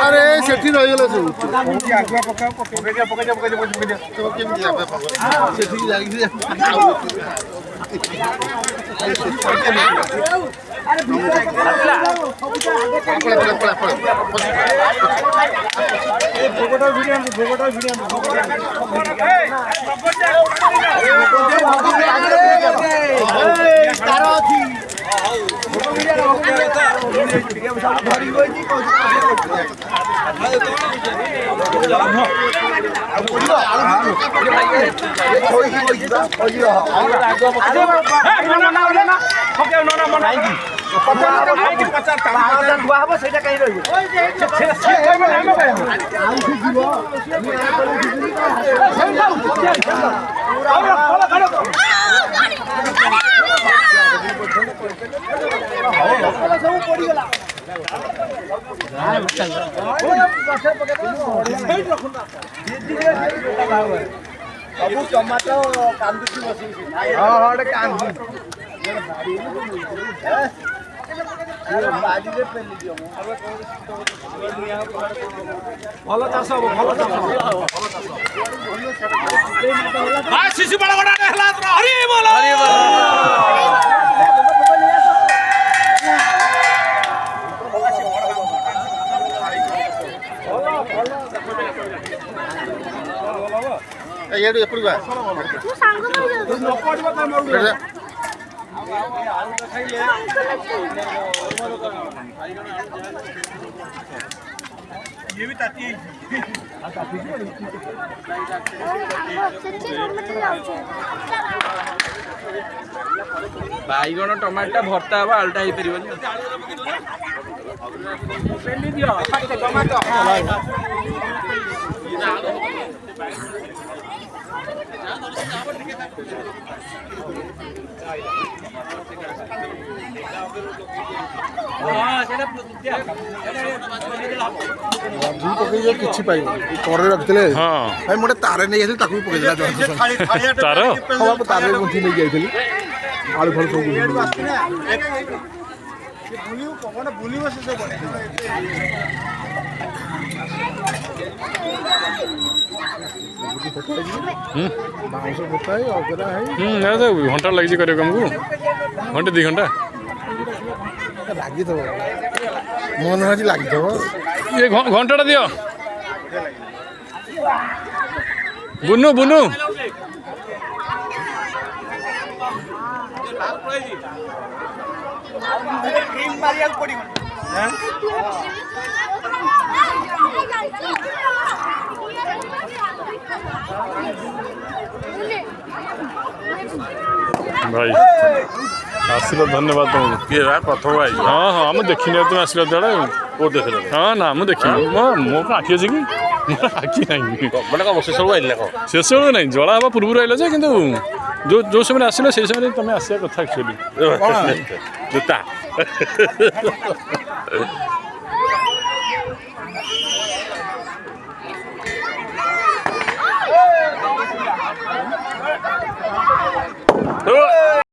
अरे सेठी रहीगला सब ସବୁ ଟମାଟୋ କାନ୍ଦୁଛି ବସିକି ଭଲ ଚାଷ ହବ ଭଲ ଚାଷ ଶିଶୁ ବଳ ହେଲା ହରି ବୋଲ ये एपड़ बा ये भी ताती बाईगण टमाटा भर्ता हम आलटा हो पार किसी पाई कर रखते भाई मोटे तारे नहीं जाते ताकू पकड़ तार तारे गुंथी नहीं जाइए आलू फल सब घंटा लगी कर तुमको घंटे 2 घंटा लगी मन आज लगी ये घंटा दियो बुनू बुनू भाई आसिल धन्यवाद तुमको किए प्रथम भाई हाँ हाँ मुझे देखनी तुम आसिल तेरे हाँ ना मुझे देखनी मो आखि अच्छे कि आखि ना शेष बेलू ना जला हाँ पूर्व आइल कि जो समय आसिल से समय तुम आसा कथा एक्चुअली जूता